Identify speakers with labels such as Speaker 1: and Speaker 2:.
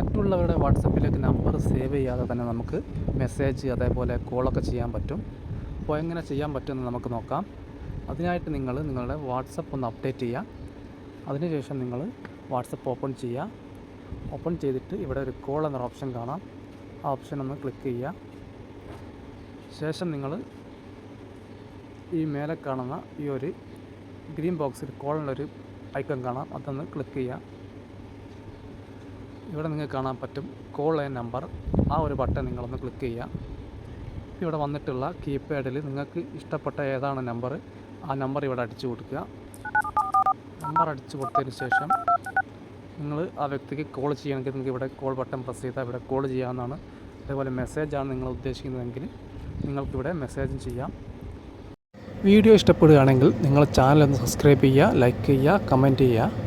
Speaker 1: മറ്റുള്ളവരുടെ വാട്സപ്പിലേക്ക് number save ചെയ്യാതെ തന്നെ നമുക്ക് മെസ്സേജ് അതേപോലെ കോളൊക്കെ ചെയ്യാൻ പറ്റും. അപ്പോൾ എങ്ങനെ ചെയ്യാൻ പറ്റുമെന്ന് നമുക്ക് നോക്കാം. അതിനായിട്ട് നിങ്ങളുടെ വാട്സപ്പ് ഒന്ന് അപ്ഡേറ്റ് ചെയ്യുക. അതിനുശേഷം നിങ്ങൾ വാട്സപ്പ് ഓപ്പൺ ചെയ്യുക. ഓപ്പൺ ചെയ്തിട്ട് ഇവിടെ ഒരു കോൾ എന്നൊരു ഓപ്ഷൻ കാണാം. ആ ഓപ്ഷൻ ഒന്ന് ക്ലിക്ക് ചെയ്യുക. ശേഷം നിങ്ങൾ ഈ മേലെ കാണുന്ന ഈ ഒരു ഗ്രീൻ ബോക്സിൽ കോളിനൊരു ഐക്കൺ കാണാം. അതൊന്ന് ക്ലിക്ക് ചെയ്യുക. ഇവിടെ നിങ്ങൾക്ക് കാണാൻ പറ്റും കോൾ എ നമ്പർ. ആ ഒരു ബട്ടൺ നിങ്ങളൊന്ന് ക്ലിക്ക് ചെയ്യുക. ഇവിടെ വന്നിട്ടുള്ള കീപാഡിൽ നിങ്ങൾക്ക് ഇഷ്ടപ്പെട്ട ഏതാണ് നമ്പർ, ആ നമ്പർ ഇവിടെ അടിച്ചു കൊടുക്കുക. നമ്പർ അടിച്ചു കൊടുത്തതിന് ശേഷം നിങ്ങൾ ആ വ്യക്തിക്ക് കോൾ ചെയ്യണമെങ്കിൽ നിങ്ങൾക്ക് ഇവിടെ കോൾ ബട്ടൺ പ്രസ് ചെയ്താൽ ഇവിടെ കോൾ ചെയ്യാവുന്നതാണ്. അതേപോലെ മെസ്സേജാണ് നിങ്ങൾ ഉദ്ദേശിക്കുന്നതെങ്കിൽ നിങ്ങൾക്കിവിടെ മെസ്സേജും ചെയ്യാം. വീഡിയോ ഇഷ്ടപ്പെടുകയാണെങ്കിൽ നിങ്ങൾ ചാനൽ ഒന്ന് സബ്സ്ക്രൈബ് ചെയ്യുക, ലൈക്ക് ചെയ്യുക, കമൻറ്റ് ചെയ്യുക.